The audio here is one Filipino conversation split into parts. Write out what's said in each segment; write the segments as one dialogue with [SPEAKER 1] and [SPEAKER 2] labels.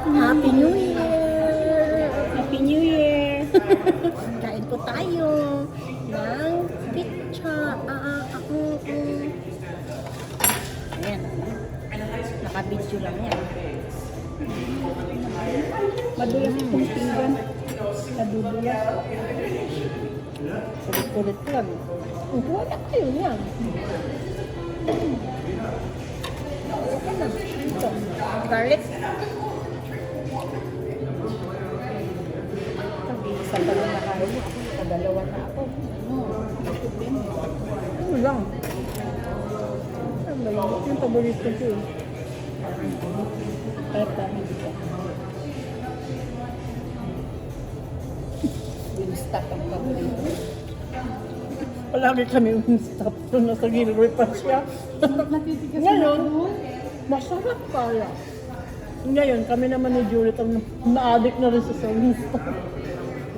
[SPEAKER 1] Happy New Year!
[SPEAKER 2] Happy New Year!
[SPEAKER 1] Kain po tayo ng pizza. Ayan. Naka-video lang yan.
[SPEAKER 2] Madulas itong pinggan. Nadudulas.
[SPEAKER 1] Kulit-kulit lang. Wala kayo yan. Okay na. Ito. Garlic. Isang dalawa na kain. Dalawa na ako. Ano lang. Ano ba yun? Yung paborito ko eh. Kahit dami dito. Yung stock ang paborito. Palagi kami yung stop doon, nasa Gilroy pa siya. Ngayon, masarap kaya. Ngayon, kami naman ni Juliet ang na-addict na rin sa service.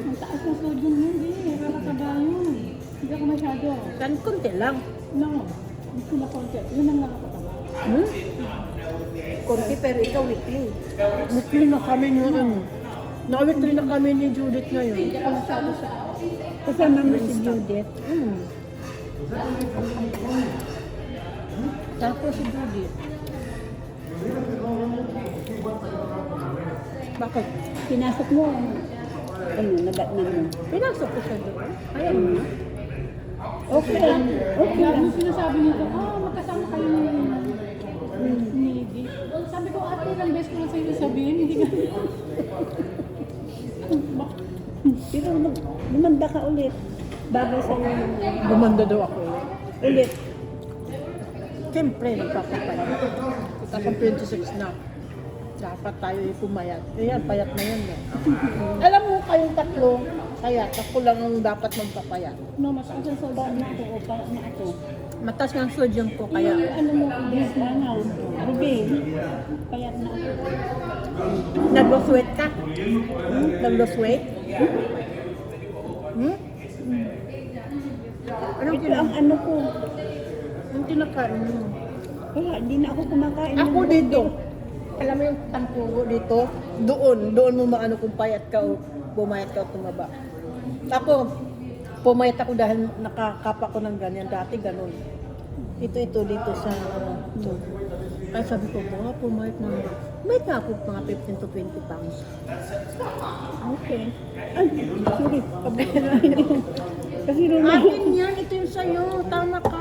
[SPEAKER 2] Ang taas ng sodium mo, hindi. Nakakaba yun. Hindi ako masyado.
[SPEAKER 1] Kan konti lang.
[SPEAKER 2] No. Hindi na konti. Yun ang nakakataba.
[SPEAKER 1] Konti pero ikaw weekly. Weekly na kami ngayon. Na-weekly na kami ni Judith ngayon.
[SPEAKER 2] Hindi ako masyado sa... Kasama mo si Judith.
[SPEAKER 1] Tapos si Judith. Bakit?
[SPEAKER 2] Pinasok mo. Ano, nabatnan mo.
[SPEAKER 1] Pinasok ko siya doon. Ayaw mo.
[SPEAKER 2] Okay lang. Okay lang. Yung sinasabi nito, magkasama kayo ni Di. Sabi ko, ate, ilang beses ko na sa'yo sabihin, hindi ka.
[SPEAKER 3] Pero lumanda ka ulit. Bagay sa iyo.
[SPEAKER 1] Gumanda daw ako.
[SPEAKER 3] Ulit.
[SPEAKER 1] Siyempre, nagpapapayat. Kita kong 26 na. Dapat tayo pumayat. Ayan, payat na yan. Alam mo kayong tatlo, kaya ako lang ang dapat magpapayat.
[SPEAKER 2] No, mas ang sasabaan na ako, o para na ako.
[SPEAKER 1] Matas ng sodium ko, kaya
[SPEAKER 2] Ano mo, ibig na nga. Ruby, payat na ako.
[SPEAKER 1] nag-lose weight ka? Nag-lose weight? Anong
[SPEAKER 3] Ito ang ano ko.
[SPEAKER 1] Anong kinakain mo?
[SPEAKER 3] Wala, di na ako kumakain.
[SPEAKER 1] Ako dito. Alam mo yung tampugo dito? Doon mo maano kung payat ka o pumayat ka o tumaba. Ako, pumayat ako dahil nakakapa ko ng ganyan. Dati ganun. Ito dito sa ito. Kaya sabi ko, pumayat na. Pumayat na ako mga 15 to 20 pounds.
[SPEAKER 3] Okay. Ay, sorry. Kabalain ko. Kasi Roma.
[SPEAKER 1] Akin yan, ito yung sa'yo. Tama ka.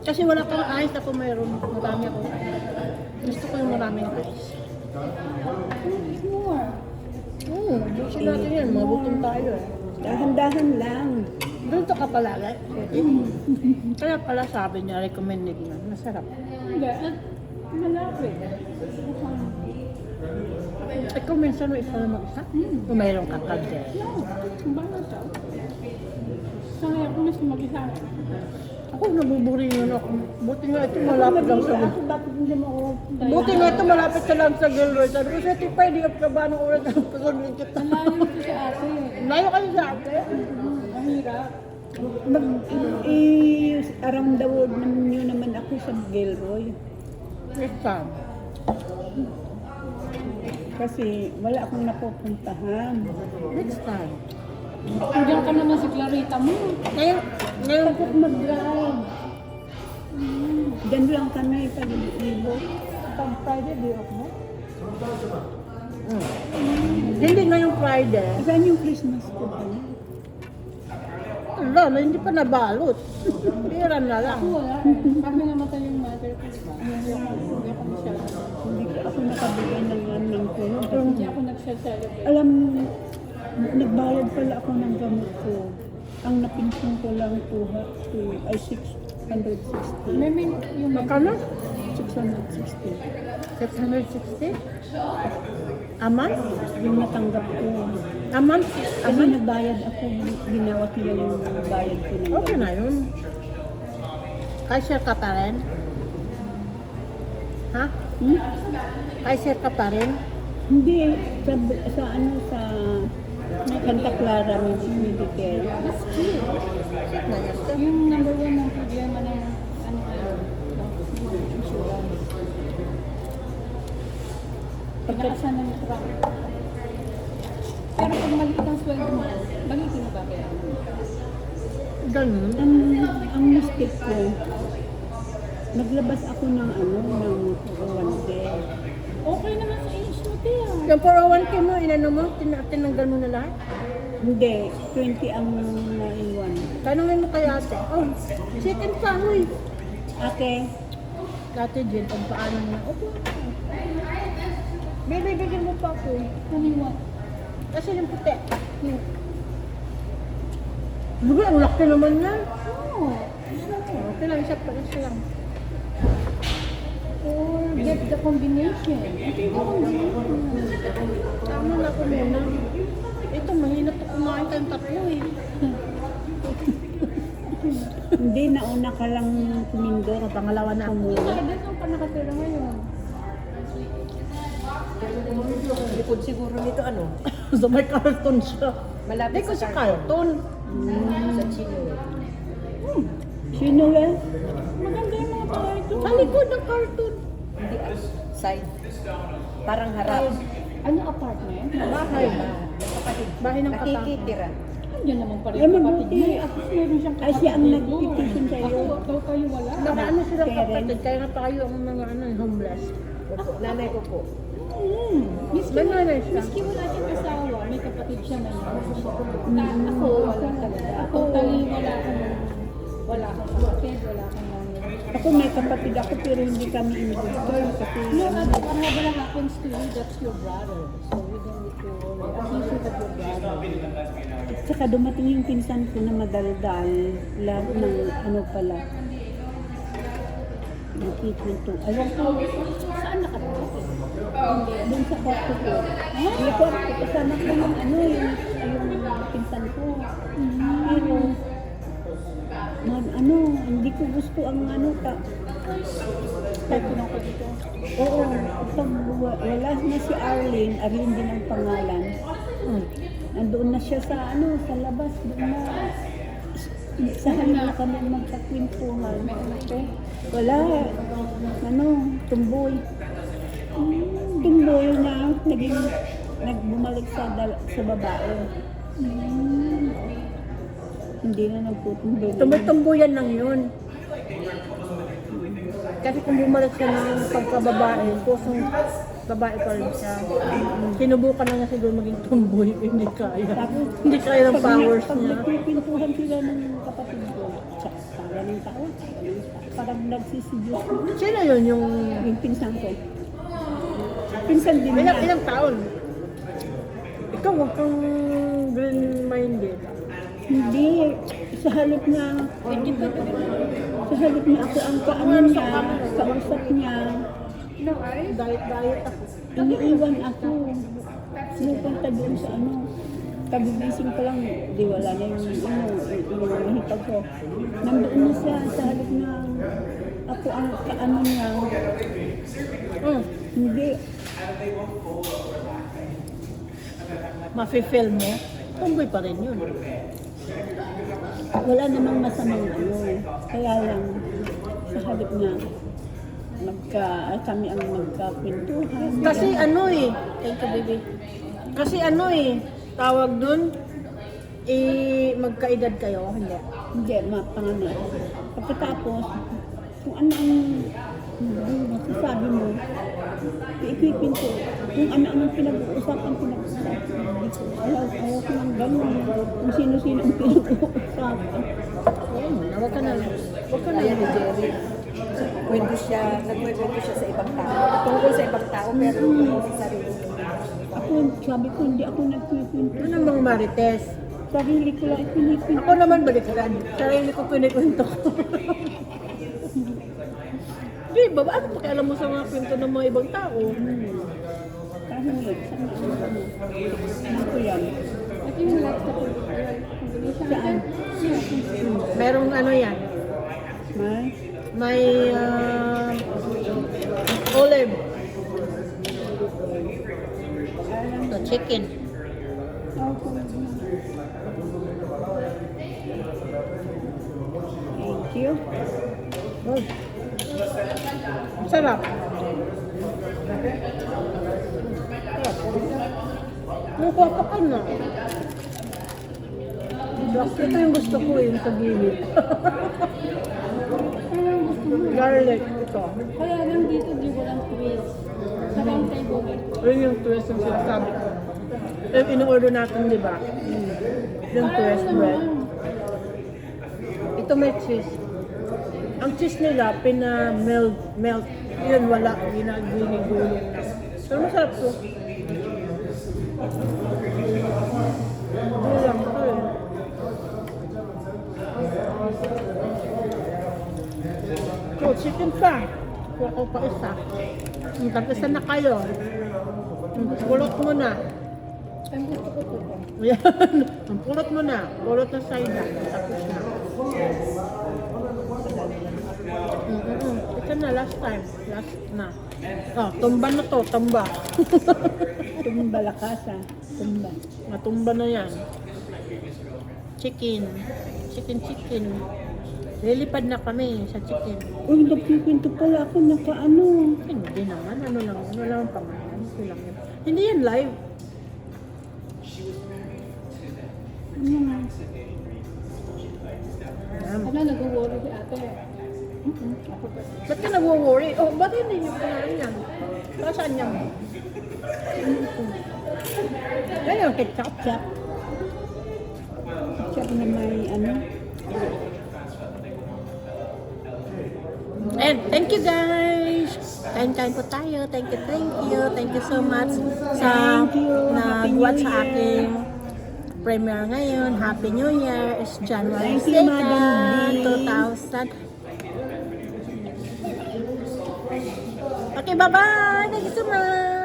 [SPEAKER 1] Kasi wala kang ice, ako mayroon. Marami ako. Gusto ko yung maraming ice.
[SPEAKER 2] Sure.
[SPEAKER 1] Busin natin yan. Mabuting tayo eh.
[SPEAKER 3] Dahan-dahan lang.
[SPEAKER 1] Doon ka palagi. Kaya pala sabi niya, recommended na. Masarap.
[SPEAKER 2] Hindi, at malapit.
[SPEAKER 1] Ikaw minsan mo isa na mag-isa? Kung mayroon kang kagder.
[SPEAKER 2] No, baka siya. Sanay ako mas mag-isa.
[SPEAKER 1] Ako nabuburi yun ako. Buti nga ito malapit lang sa
[SPEAKER 3] Ako, bakit hindi mo ako?
[SPEAKER 1] Buti nga ito malapit sa lang sa Gilroy. Sabi ko, sa tipay, di ka ba ng oras ang pasagin kita?
[SPEAKER 2] Ang layo nito sa ate.
[SPEAKER 1] Layo kayo sa akin.
[SPEAKER 2] Ang hirap.
[SPEAKER 3] Around the world nyo naman ako sa Gilroy.
[SPEAKER 1] Next time.
[SPEAKER 3] Kasi wala akong napupuntahan.
[SPEAKER 1] Next time.
[SPEAKER 2] Nandiyan ka naman si Clarita mo.
[SPEAKER 1] Ngayon,
[SPEAKER 3] Takot mag-drive. Diyan lang kami pag-ibo.
[SPEAKER 2] Pag Friday, day off mo?
[SPEAKER 1] hindi ngayong Friday.
[SPEAKER 3] Saan yung Christmas ko pala?
[SPEAKER 1] Wala, hindi pa nabalot. Pira na lang.
[SPEAKER 2] Ako wala eh. Kami namatay yung mother ko, diba? Hindi ako masyado.
[SPEAKER 3] Hindi ko ako nakabigay ng lamang ko.
[SPEAKER 2] Hindi ako nag-celebrate.
[SPEAKER 3] Alam mo, nagbayad pala ako ng gamot ko. Ang napinsyon ko lang 660.
[SPEAKER 2] May yung
[SPEAKER 1] Magkano?
[SPEAKER 3] 660.
[SPEAKER 1] 660? A month?
[SPEAKER 3] Yung natanggap ko.
[SPEAKER 1] A month?
[SPEAKER 3] Kasi nagbayad ako, ginawa nila yung bayad ko ng
[SPEAKER 1] Okay na yun. Cashier ka pa rin? Ha?
[SPEAKER 3] Hmm?
[SPEAKER 1] Cashier ka pa rin?
[SPEAKER 3] Hindi, sa Santa Clara Medicare.
[SPEAKER 1] Shit na yan.
[SPEAKER 2] yung number one ng problema ng ano, contract. Pero pag maliit ang sweldo mo, balikin mo ba kaya?
[SPEAKER 1] Ganun.
[SPEAKER 3] Ang mistake ko, naglabas ako ng ng 1
[SPEAKER 2] Okay naman sa age mo, Tia.
[SPEAKER 1] Yung 401k mo, inano mo, tinanggal mo na lahat?
[SPEAKER 3] Hindi, 20 ang naiwan.
[SPEAKER 1] Tanungin mo kay ate. Oh, second pa mo eh.
[SPEAKER 3] Ate,
[SPEAKER 1] Ate Jen, kung paano na. Opo. Bibigyan mo pa ako.
[SPEAKER 2] Kaniwa.
[SPEAKER 1] Kasi yung puti. Bugo, ang laki naman yan.
[SPEAKER 2] Oo.
[SPEAKER 1] Okay lang, isa pa, isa lang.
[SPEAKER 2] Or get the combination. Okay, the combination.
[SPEAKER 1] Tama na ako muna. Ito, mahina to kumain tayong tatlo eh.
[SPEAKER 3] hindi, nauna ka lang tumindor.
[SPEAKER 1] Pangalawa na ako.
[SPEAKER 2] Saan ang pa nakatira ngayon?
[SPEAKER 4] Likod siguro nito ano?
[SPEAKER 1] So may cartoon siya.
[SPEAKER 4] Malapit
[SPEAKER 1] Hindi ko
[SPEAKER 4] sa
[SPEAKER 1] sa cartoon.
[SPEAKER 4] Sa Chino.
[SPEAKER 3] Sino yan?
[SPEAKER 2] Maganda yung mga bahay doon.
[SPEAKER 1] Sa likod ng cartoon.
[SPEAKER 4] Hindi side. Parang harap.
[SPEAKER 2] Ano apartment?
[SPEAKER 1] Bahay. Bahay ng kapatid.
[SPEAKER 4] Nakikitira.
[SPEAKER 2] Andiyan naman pala
[SPEAKER 3] Ay,
[SPEAKER 2] yung
[SPEAKER 3] mabuti.
[SPEAKER 2] kapatid niya. At least meron siyang
[SPEAKER 3] Ay, siya ang
[SPEAKER 2] doon.
[SPEAKER 3] nagpetition sa'yo.
[SPEAKER 2] Ako, kayo wala.
[SPEAKER 1] Nakaano silang
[SPEAKER 3] Karen.
[SPEAKER 1] kapatid, kaya nga tayo ang mga homeless.
[SPEAKER 4] Opo, nanay ko po.
[SPEAKER 2] Miski
[SPEAKER 1] May
[SPEAKER 2] wala,
[SPEAKER 1] nanay siya.
[SPEAKER 2] miski wala siyang asawa, may kapatid siya na Ako, wala talaga. Totally wala akong kapatid, wala akong nanay.
[SPEAKER 3] Ako may kapatid ako pero hindi kami investor kasi
[SPEAKER 2] No, whatever happens to you, that's your brother. So you don't need to worry. At least you have your brother.
[SPEAKER 3] at saka dumating yung pinsan ko na madaldal lahat ng pala yung treatment to. Alam ko,
[SPEAKER 2] Saan nakatira?
[SPEAKER 3] dun sa kwarto ko. Yung kwarto, kasama ko yung yung pinsan ko. Pero, hindi ko gusto ang
[SPEAKER 2] Type ko na ako dito.
[SPEAKER 3] Oo, pag wala na si Arlene din ang pangalan. Nandoon na siya sa sa labas, doon na sa halip na kami magkakwentuhan. Wala, tumboy. Tumboy na nagbumalik sa babae. Hindi na nagtutumboy.
[SPEAKER 1] Tumboy-tumboyan lang yun. Kasi kung bumalik siya ng pagkababae, kusong babae pa rin siya. Sinubukan na nga siguro maging tumboy, hindi kaya. Hindi kaya ng powers
[SPEAKER 3] Pag
[SPEAKER 1] niya.
[SPEAKER 3] nagpipintuhan sila ng kapatid ko, para ng tao, parang nagsisidyos ko.
[SPEAKER 1] Sino yun yung...
[SPEAKER 3] Yung pinsan ko. Pinsan din niya.
[SPEAKER 1] Ilang taon? Ikaw, huwag kang green-minded.
[SPEAKER 3] Hindi. Sa halip na ako ang kaano niya, kausap niya,
[SPEAKER 1] Diet ako.
[SPEAKER 3] iniiwan ako. Sinupunta doon sa kagigising ko lang, di wala na yung hinihitag ko. Nandoon na siya sa halip na ako ang kaano niya. Hindi.
[SPEAKER 1] Mafe-feel mo, tumboy pa rin yun.
[SPEAKER 3] Wala namang masamang kaya lang sa halip na kami ang magkapintuhan.
[SPEAKER 1] Kasi thank you baby. Kasi tawag dun, magkaedad kayo, hindi.
[SPEAKER 3] Hindi, mapanganay. Pagkatapos, kung ano ang masasabi mo, iipipinto. Kung ano ang pinag-uusapan. Ayaw ko ng gano'n. Kung sino-sino ang pinag-uusapan.
[SPEAKER 1] Huwag ka na
[SPEAKER 4] Kaya ni Jerry, nagkwento siya sa ibang tao. Tungkol sa ibang tao, pero tungkol sa sarili niya.
[SPEAKER 3] Ako, sabi ko, hindi ako nagpipinto.
[SPEAKER 1] Ano namang marites?
[SPEAKER 3] Sarili ko lang ipinipinto.
[SPEAKER 1] Ako naman balikan. Sarili ko pinikwento ko. Di ba? Ano pakialam mo sa mga kwento ng mga ibang tao?
[SPEAKER 3] Kahit ano ko yan.
[SPEAKER 2] Ito yung last na combination.
[SPEAKER 3] Saan?
[SPEAKER 1] Merong yan. May olive. So, chicken.
[SPEAKER 3] Thank you.
[SPEAKER 1] Sarap. Mukha pa ka na. Ito yung gusto ko yung sa gilid.
[SPEAKER 2] Ano ang gusto mo?
[SPEAKER 1] Garlic. Ito.
[SPEAKER 2] Kaya lang dito, di walang twist. Sa round table.
[SPEAKER 1] Yun yung twist yung sinasabi ko. Yung in-order natin, di ba? Yung twist bread. Ito may cheese. Ang cheese nila, pina-melt. Yun, wala. Ginagulong na. Pero masarap to. Ito lang ito eh. So, chicken pa. Kuha ko pa isa. Tag-isa na kayo. Pulot mo na.
[SPEAKER 2] Ang gusto ko po.
[SPEAKER 1] Ayan. Pulot mo na. Pulot na side na. Tapos na. Ito na, last time. Last na. Oh, tumba na to. Tumba.
[SPEAKER 3] Tumba lakasa. Tumba.
[SPEAKER 1] Matumba na yan. Chicken. Chicken. Lilipad na kami sa chicken.
[SPEAKER 3] Uy, nagkikwento pala ako nakaano.
[SPEAKER 1] Hindi naman. Ano lang ang pangalan. Ito lang yun. Hindi yan live.
[SPEAKER 3] Ano nga?
[SPEAKER 2] Ano, nag-worry si ate.
[SPEAKER 1] Ba't ka nag-worry? Oh, ba't hindi yung pangalan yan? Para saan yan? Ano yung ketchup?
[SPEAKER 3] Chap. Chap na may ano.
[SPEAKER 1] And thank you guys! Kain-kain po tayo. Thank you. Thank you so much sa
[SPEAKER 3] Thank you. Happy
[SPEAKER 1] nag-watch
[SPEAKER 3] New
[SPEAKER 1] sa
[SPEAKER 3] Year.
[SPEAKER 1] aking premiere ngayon. Happy New Year! It's January
[SPEAKER 3] Thank you,
[SPEAKER 1] 2nd,
[SPEAKER 3] Madam D.
[SPEAKER 1] 2000. Okay, bye-bye! Thank you so much!